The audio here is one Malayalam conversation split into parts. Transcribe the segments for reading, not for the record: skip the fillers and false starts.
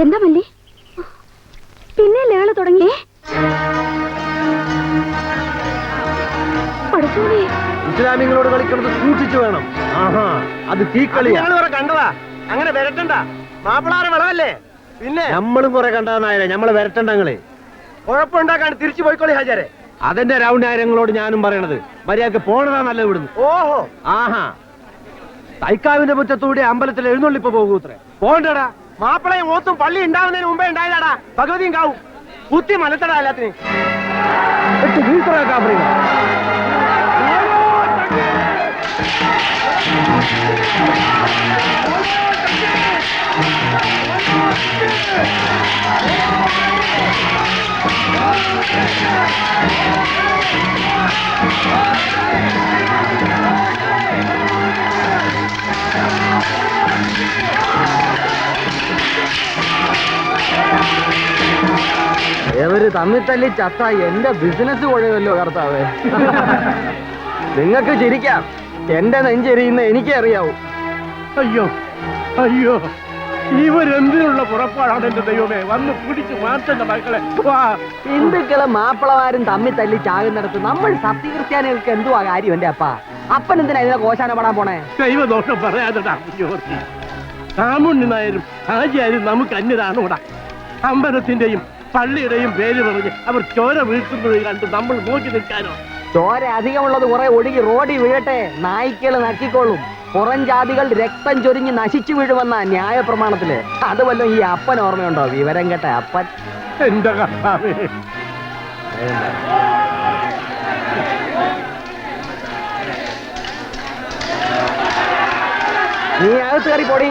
എന്താ മല്ലി പിന്നെ ലേള തുടങ്ങി? ഇസ്ലാമികളോട് കളിക്കുന്നത് സൂക്ഷിച്ചു വേണം. ആഹാ, അത് തീക്കളി. കണ്ടതാ, അങ്ങനെ വരട്ടണ്ട. മാപ്പിളാറ് വിളവല്ലേ? പിന്നെ നമ്മളും കുറെ കണ്ടതായ നമ്മളെ വരട്ടണ്ടങ്ങളെ. കുഴപ്പമുണ്ടാക്കാണ്ട് തിരിച്ചു പോയിക്കോളി ഹാജരെ. അതെന്റെ രൗണ്ടാര്യങ്ങളോട് ഞാനും പറയണത്. മര്യാദക്ക് പോണതാ നല്ല ഇവിടുന്ന്. ഓഹോ, ആഹാ, തൈക്കാവിന്റെ മുറ്റത്തൂടെ അമ്പലത്തിൽ എഴുന്നള്ളിപ്പ് പോകൂത്രേ. പോണ്ടടാ. മാപ്പിളയും ഓത്തും പള്ളി ഉണ്ടാവുന്നതിന് മുമ്പേ ഉണ്ടായതാടാ ഭഗവതിയും കാവും. കുത്തി മലത്തടാ എല്ലാത്തിനും. ഇവര് തമ്മിൽ തല്ലി ചത്ത എന്റെ ബിസിനസ് കുഴയല്ലോ കർത്താവേ. നിങ്ങൾക്ക് ചിരിക്കാം, എന്റെ നെഞ്ചെരിയുന്ന എനിക്കേ അറിയാവൂ. അയ്യോ അയ്യോ, ഇവരെന്തിനുള്ള പുറപ്പാടാണ് എന്റെ ദൈവമേ. വന്ന് പിടിച്ചു മാറ്റണ്ട മക്കളെ. ഹിന്ദുക്കളെ മാപ്പിളമാരും തമ്മിൽ തല്ലി ചാകുന്നിടത്ത് നമ്മൾ സത്യക്രിസ്ത്യാനികൾക്ക് എന്തുവാ കാര്യം? എന്റെ അപ്പൻ എന്തിനാ ഇതിനെ കോശാന പാടാൻ പോണേ? ദൈവദോഷം പറയാതെടാ. കാമുണ്ണി നായരും ഹാജിയാരും നമുക്ക് അന്യരാണൂടാ. അമ്പലത്തിന്റെയും പള്ളിയുടെയും പേര് പറഞ്ഞ് അവർ ചോര വീഴ്ത്തുന്നത് കണ്ട് നമ്മൾ നോക്കി നിൽക്കാനോ? ചോര അധികമുള്ളത് കുറെ ഒഴുകി റോഡിൽ വീഴട്ടെ, നായ്ക്കള് നക്കിക്കോളും. പുറം ജാതികൾ രക്തം ചൊരിഞ്ഞ് നശിച്ചു വീഴുമെന്ന ന്യായ പ്രമാണത്തില്. അത് വല്ലതും ഈ അപ്പൻ ഓർമ്മയുണ്ടോ? വിവരം കേട്ട അപ്പൻ. എന്റെ കർത്താവേ, നീ അകത്ത് കയറി പോടി.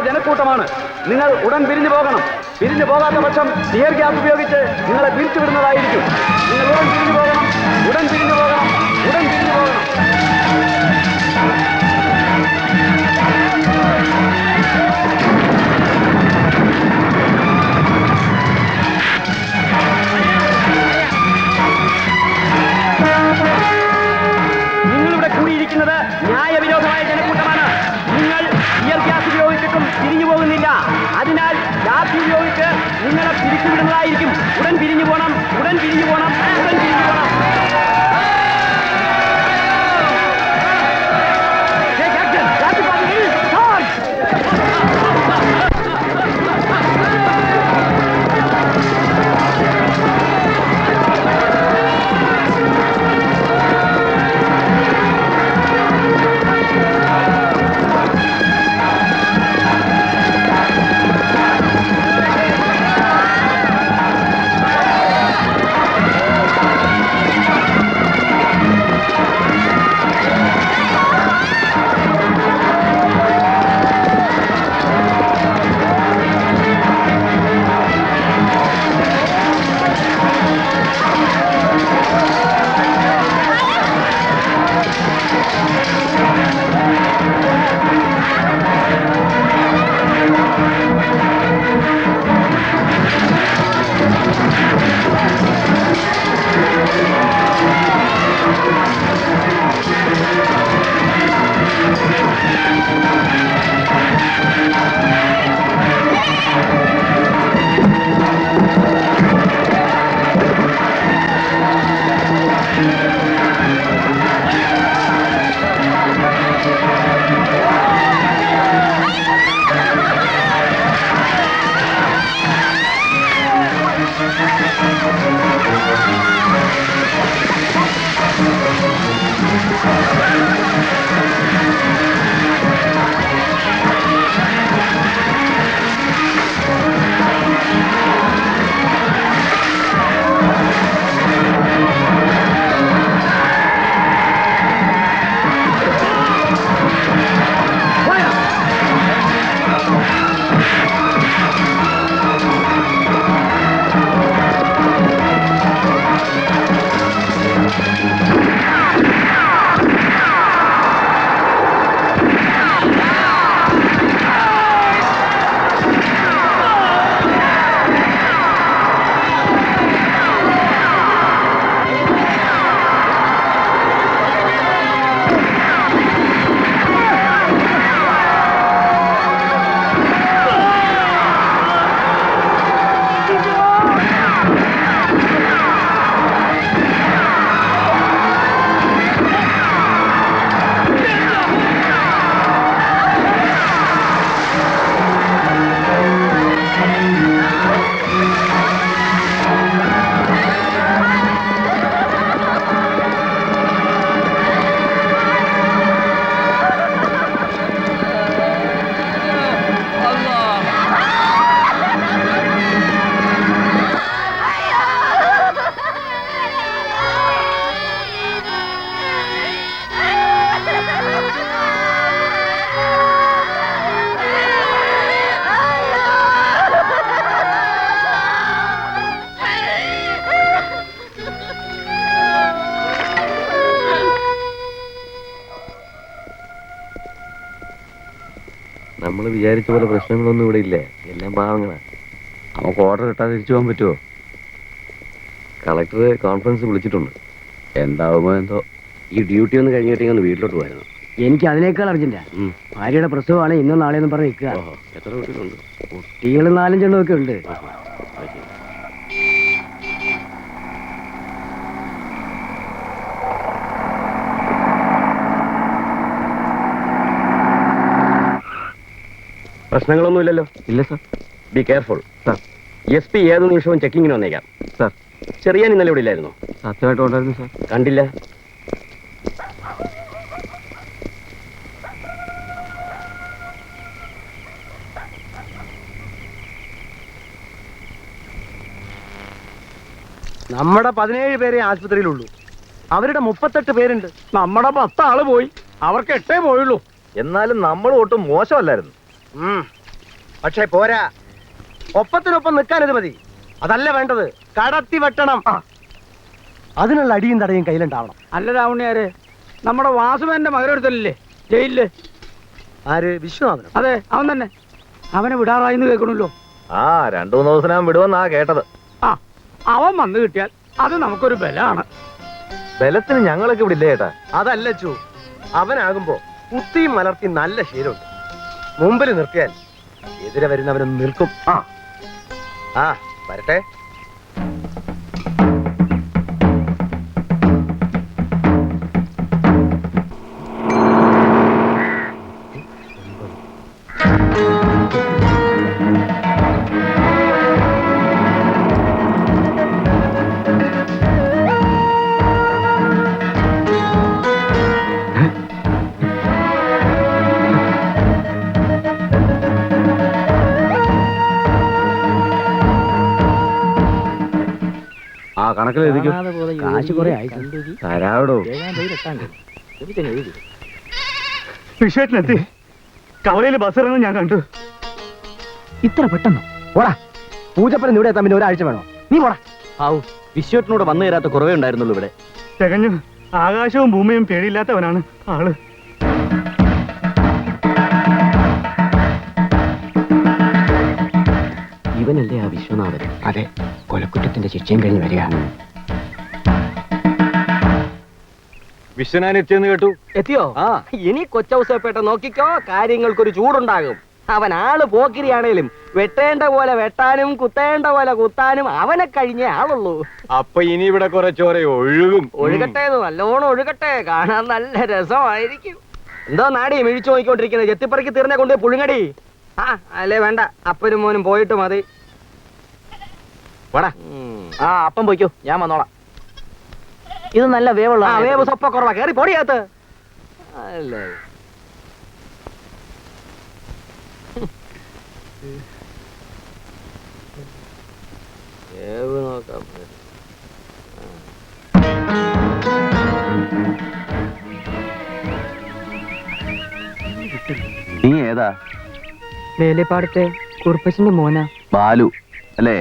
ജനക്കൂട്ടമാണ്. നിങ്ങൾ ഉടൻ പിരിഞ്ഞു പോകണം. പിരിഞ്ഞു പോകാത്ത പക്ഷം ടിയർ ഗ്യാസ് ഉപയോഗിച്ച് നിങ്ങളെ പിരിച്ചുവിടുന്നതായിരിക്കും. നിങ്ങൾ ഉടൻ പിരിഞ്ഞു പോകണം. ഉടൻ പിരിഞ്ഞു പോകണം. ഉടൻ പിരിഞ്ഞു പോകണം. നിങ്ങളിവിടെ കൂടിയിരിക്കുന്നത് ന്യായവിരോധമായ ജനക്കൂട്ടമാണ്. നിങ്ങൾ ടിയർ ഗ്യാസ് ഉപയോഗിച്ചിട്ടും പിരിഞ്ഞു പോകുന്നില്ല. അതിനാൽ ഗ്യാസ് ഉപയോഗിച്ച് നിങ്ങളെ പിരിച്ചുവിടുന്നതായിരിക്കും. ഉടൻ പിരിഞ്ഞു പോകണം. ഉടൻ പിരിഞ്ഞു പോകണം. ഉടൻ പിരിഞ്ഞു പോകണം. നമ്മൾ വിചാരിച്ച പോലെ പ്രശ്നങ്ങളൊന്നും ഇവിടെ ഇല്ല. എല്ലാം പാവങ്ങളാ. നമുക്ക് ഓർഡർ കിട്ടാതെ തിരിച്ചു പോകാൻ പറ്റുമോ? കളക്ടർ കോൺഫറൻസ് വിളിച്ചിട്ടുണ്ട്. എന്താവുമോ എന്തോ. ഈ ഡ്യൂട്ടി ഒന്ന് കഴിഞ്ഞിട്ടെങ്കിൽ ഒന്ന് വീട്ടിലോട്ട് പോയിരുന്നു. എനിക്ക് അതിനേക്കാൾ അർജന്റാ. ഭാര്യയുടെ പ്രസവമാണ് ഇന്നോ നാളെയെന്ന് പറഞ്ഞ് നിൽക്കുക. എത്ര കുട്ടികളുണ്ട്? കുട്ടികൾ 4-5 ഒക്കെ ഉണ്ട്. പ്രശ്നങ്ങളൊന്നുമില്ലല്ലോ? ഇല്ല sir. Be careful sir. SP ഏത് നിമിഷവും ചെക്കിങ്ങിന് വന്നേക്കാം സാർ. ചെറിയാൻ ഇന്നലെ ഇവിടെ ഇല്ലായിരുന്നോ? സത്യമായിട്ട് ഉണ്ടായിരുന്നു സാർ. കണ്ടില്ല. നമ്മുടെ 17 പേരെ ആശുപത്രിയിലുള്ളൂ. അവരുടെ 38 പേരുണ്ട്. നമ്മുടെ 10 ആള് പോയി. അവർക്ക് 8 പോയുള്ളൂ. എന്നാലും നമ്മൾ ഒട്ടും മോശമല്ലായിരുന്നു. പക്ഷേ പോരാ, ഒപ്പത്തിനൊപ്പം നിൽക്കാൻ ഇത് മതി. അതല്ല വേണ്ടത്, കടത്തി വെട്ടണം. അതിനുള്ള അടിയും തടയും കയ്യിലുണ്ടാവണം. അല്ല രാവണിയാരെ, നമ്മുടെ വാസുമേന്റെ മകനെടുത്തല്ലേ ജയിലില്? ആര്? വിശ്വനാഥൻ? അതെ, അവൻ തന്നെ. അവനെ വിടാറായിന്ന് കേൾക്കണല്ലോ. 2-3 ദിവസം വിടുമെന്നാ കേട്ടത്. ആ, അവൻ വന്നു കിട്ടിയാൽ അത് നമുക്കൊരു ബലാണ്. ബലത്തിന് ഞങ്ങളൊക്കെ ഇവിടെ ഇല്ലേ ചേട്ടാ? അതല്ല ചൂ, അവനാകുമ്പോ കുത്തിയും മലർത്തി നല്ല ശീലമുണ്ട്. മുമ്പിൽ നിർത്തിയാൽ എതിരെ വരുന്നവനും നിൽക്കും. ആ വരട്ടെ. കണക്കിലെഴുതിക്കും. കാശ് കുറെ ആയി. തരാവിടോ. വിഷയത്തിനെത്തി കവലയിൽ ബസ് ഇറങ്ങുന്നത് ഞാൻ കണ്ടു. ഇത്ര പെട്ടെന്ന് പോടാ, പൂജപ്പനം ഇവിടെ എത്താൻ പിന്നെ ഒരാഴ്ച വേണോ? നീ പോടാ. ആവു, വിശ്വട്ടിനോട് വന്നു തരാത്ത കുറവേ ഉണ്ടായിരുന്നുള്ളൂ ഇവിടെ. തികഞ്ഞു ആകാശവും ഭൂമിയും പേടിയില്ലാത്തവനാണ് ആള്. ഇവനല്ലേ ആ വിശ്വനാഥൻ? അതെ, കൊലക്കുറ്റത്തിന്റെ ശിക്ഷയും കഴിഞ്ഞ് വരിക. വിശ്വനാൻ എത്തിയെന്ന് കേട്ടു. എത്തിയോ? ഇനി കൊച്ചൗസേപ്പേട്ട നോക്കിക്കോ, കാര്യങ്ങൾക്കൊരു ചൂടുണ്ടാകും. അവൻ ആള് പോക്കിരിയാണേലും വെട്ടേണ്ട പോലെ വെട്ടാനും കുത്തേണ്ട പോലെ കുത്താനും അവനെ കഴിഞ്ഞേ ആളുള്ളൂ. അപ്പൊ ഇനി ഇവിടെ കുറെ ചോര ഒഴുകും. ഒഴുകട്ടെ, നല്ലോണം ഒഴുകട്ടെ, കാണാൻ നല്ല രസമായിരിക്കും. എന്തോ നാടി മിഴിച്ചു നോക്കിക്കൊണ്ടിരിക്കുന്നത്? ചെത്തിപ്പറക്കി തീർന്നെ കൊണ്ട് പുഴുങ്ങടി. അല്ലേ വേണ്ട, അപ്പനും മോനും പോയിട്ട് മതി. വാടാ. അപ്പം പോയിക്കോ, ഞാൻ വന്നോളാം. ഇത് നല്ല വേവുള്ള വേവ് സ്വപ്പ കുറവാ. കേറി പൊടിയകത്ത്. അല്ലേ വേവ് നോക്കാം. നീ ഏതാ? വേലപ്പാടത്തെ കുറുപ്പച്ചന്റെ മോനാ. ബാലു അല്ലേ?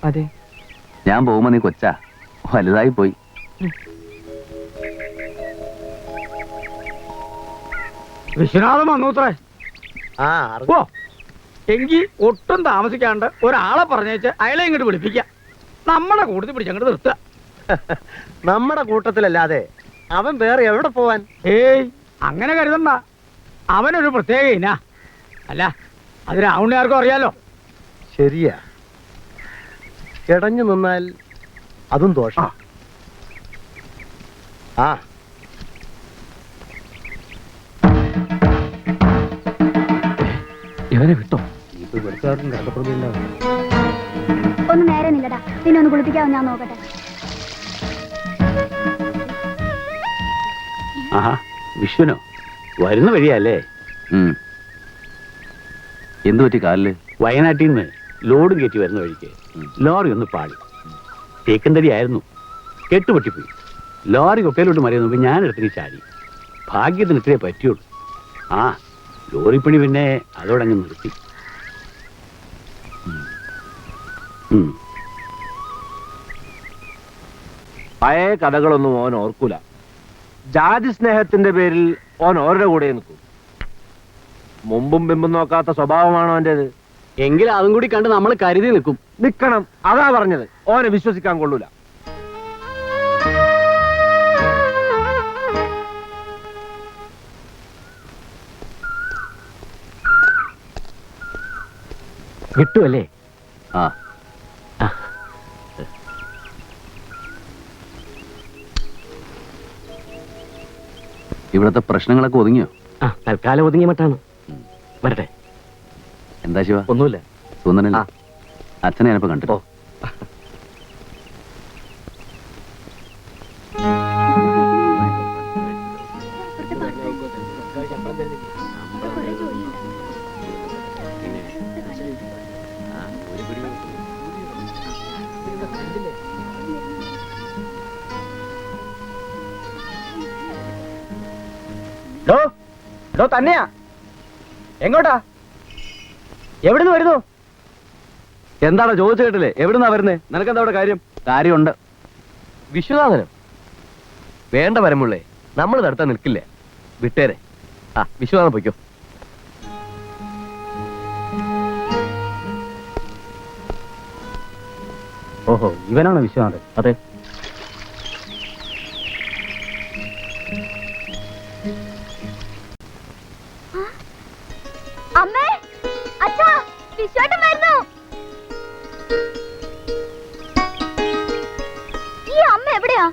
അതെ. ഞാൻ പോകുമ്പോ നീ കൊച്ചാ, വലുതായി പോയി. വിശ്വനാഥൻ വന്നൂത്രേ. ഓ, എങ്കിൽ ഒട്ടും താമസിക്കാണ്ട് ഒരാളെ പറഞ്ഞേച്ച് അയാളെ ഇങ്ങോട്ട് വിളിപ്പിക്കാം. നമ്മുടെ കൂട്ടത്തിൽ പിടിച്ചങ്ങോട്ട് നിർത്തുക. നമ്മുടെ കൂട്ടത്തിലല്ലാതെ അവൻ വേറെ എവിടെ പോവാൻ? ഏയ്, അങ്ങനെ കരുതണ്ട. അവനൊരു പ്രത്യേക ഇനാ. അല്ല, അത് രാവണിയാർക്കും അറിയാലോ. ശരിയാ, ഇടഞ്ഞു നിന്നാൽ അതും ദോഷം. ഇവനെ വിട്ടോ? ഒന്ന് നേരെ നില്ലടാ, പിന്നെ ഒന്ന് കുളിപ്പിക്കാവോ? ഞാൻ നോക്കട്ടെ. ആഹാ, വിശ്വനോ? വരുന്ന വഴിയല്ലേ? എന്തു പറ്റി കാലില്? വയനാട്ടിൽ നിന്ന് ലോഡും കയറ്റി വരുന്ന വഴിക്ക് ലോറി ഒന്ന് പാടി. തേക്കന്തടി ആയിരുന്നു, കെട്ടുപൊട്ടിപ്പോയി. ലോറി കൊക്കയിലോട്ട് മറിയുന്നു. ഞാനെടുത്തിന് ചാടി. ഭാഗ്യത്തിന് ഇത്രേ പറ്റിയുള്ളൂ. ലോറിപ്പണി പിന്നെ അതോടങ്ങ് നിർത്തി. പഴയ കഥകളൊന്നും ഓൻ ഓർക്കൂല. ജാതി സ്നേഹത്തിന്റെ പേരിൽ ഓൻ ഓരുടെ കൂടെ നിൽക്കും. മുമ്പും പിമ്പും നോക്കാത്ത സ്വഭാവമാണോ അവൻ്റെത്? എങ്കിൽ അതും കൂടി കണ്ട് നമ്മൾ കരുതി നിൽക്കും. നിക്കണം, അതാ പറഞ്ഞത്. ഓനെ വിശ്വസിക്കാൻ കൊള്ളൂല. കിട്ടുമല്ലേ? ഇവിടത്തെ പ്രശ്നങ്ങളൊക്കെ ഒതുങ്ങിയോ? തൽക്കാലം ഒതുങ്ങിയ മട്ടാണ്. വരട്ടെ. എന്താ ശിവ? ഒന്നുമില്ല. തോന്നണില്ല. അച്ഛനെ ഞാനിപ്പോ കണ്ടു. തന്നെയാ? എങ്ങോട്ടാ? എവിടുന്ന് വരുന്നു? എന്താണോ ചോദിച്ചു കേട്ടില്ലേ? എവിടുന്നാ വരുന്നേ? നിനക്കെന്താ അവിടെ കാര്യം? കാര്യമുണ്ട്. വിശ്വനാഥനം വേണ്ട വരമുള്ളേ, നമ്മൾ നടത്താൻ നിൽക്കില്ല. വിട്ടേരെ. ആ വിശ്വനാഥൻ പൊയ്ക്കോ. ഓഹോ, ഇവനാണോ വിശ്വനാഥൻ? അതെ. അമ്മേ, അച്ഛാ, വിശ്വാസം വരുന്നു. ഈ അമ്മ എവിടെയാ?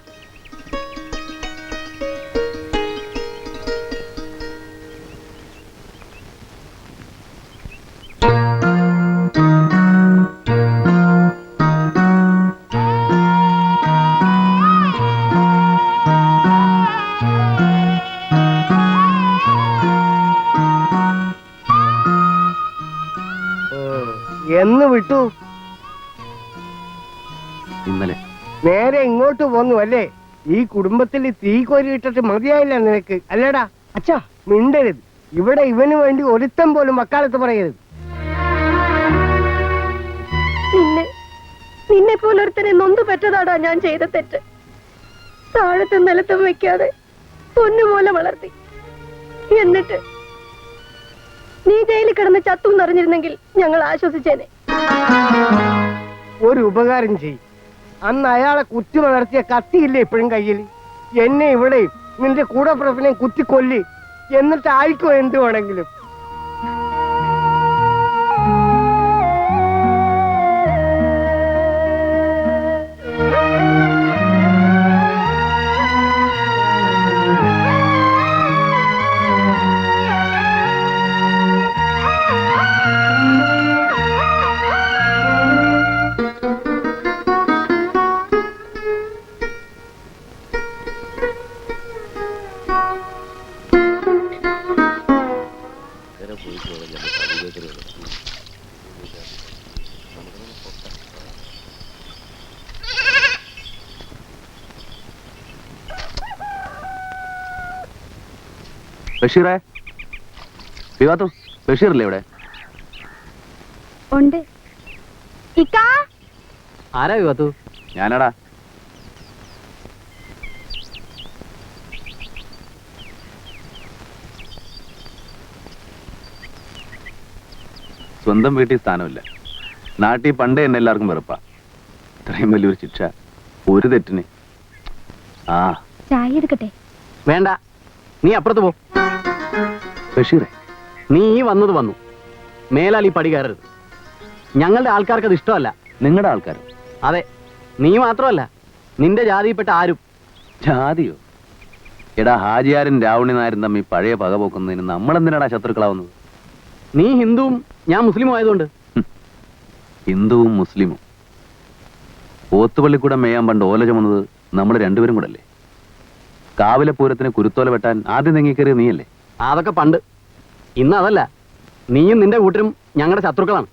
എന്ന് വിട്ടു? ഇന്നലെ. നേരെ ഇങ്ങോട്ട് പോന്നു അല്ലേ? ഈ കുടുംബത്തിൽ തീ കോരിയിട്ടിട്ട് മതിയായില്ല നിനക്ക്, അല്ലേടാ? അച്ഛാ, മിണ്ടരുത്. ഇവിടെ ഇവന് വേണ്ടി ഒരുത്തം പോലും വക്കാലത്ത് പറയരുത്. നിന്നെ പോലൊരുത്തനെ നൊന്തു പറ്റതാടാ ഞാൻ ചെയ്ത തെറ്റ്. താഴത്തും നിലത്തും വെക്കാതെ പൊന്നുപോലെ വളർത്തി. എന്നിട്ട് നീ ജയിലിൽ കിടന്ന് ചത്തു എന്നറിഞ്ഞിരുന്നെങ്കിൽ ഞങ്ങൾ ആശ്വസിച്ചേനെ. ഒരു ഉപകാരം ചെയ്യും. അന്ന് അയാളെ കുത്തി വളർത്തിയ കത്തിയില്ലേ ഇപ്പോഴും കയ്യിൽ? എന്നെ ഇവിടെയും നിന്റെ കൂടപ്പിറപ്പിനെ കുത്തിക്കൊല്ലി, എന്നിട്ട് ആയിക്കോ എന്ത് വേണമെങ്കിലും. ബഷീറേ, വിവാത്തു ബഷീറല്ലേ ഇവിടെ? ഉണ്ട്. ഇക്കാ, ആരാ വിവാത്തു? ഞാനാടാ. സ്വന്തം വീട്ടിൽ സ്ഥാനമില്ല. നാട്ടിൽ പണ്ടേ എന്നെ എല്ലാവർക്കും വെറുപ്പാ. ഇത്രയും വലിയൊരു ശിക്ഷ ഒരു തെറ്റിന്. ആ ചായ എടുക്കട്ടെ? വേണ്ട, നീ അപ്പുറത്ത് പോ. ബഷീറേ, നീ ഈ വന്നത് വന്നു. മേലാൽ ഈ പടി കയറരുത്. ഞങ്ങളുടെ ആൾക്കാർക്ക് അത് ഇഷ്ടമല്ല. നിങ്ങളുടെ ആൾക്കാരോ? അതെ, നീ മാത്രമല്ല, നിന്റെ ജാതിയിൽപ്പെട്ട ആരും. ജാതിയോ? എടാ, ഹാജിയാരും രാവണി നായരും തമ്മിൽ പഴയ പക പോക്കുന്നതിന് നമ്മളെന്തിനാടാ ശത്രുക്കളാവുന്നത്? നീ ഹിന്ദുവും ഞാൻ മുസ്ലിമും ആയതുകൊണ്ട്. ഹിന്ദുവും മുസ്ലിമും പോത്തുപള്ളിക്കൂടെ മേയാൻ പണ്ട് ഓല ചുമന്നത് നമ്മൾ രണ്ടുപേരും കൂടെ അല്ലേ? കാവിലെ പൂരത്തിന് കുരുത്തോല വെട്ടാൻ ആദ്യം നീങ്ങിക്കേറിയ നീയല്ലേ? അതൊക്കെ പണ്ട്. ഇന്ന് അതല്ല. നീയും നിന്റെ കൂട്ടരും ഞങ്ങളുടെ ശത്രുക്കളാണ്.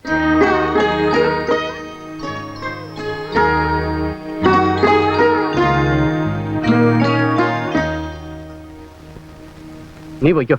നീ പൊയ്ക്കോ.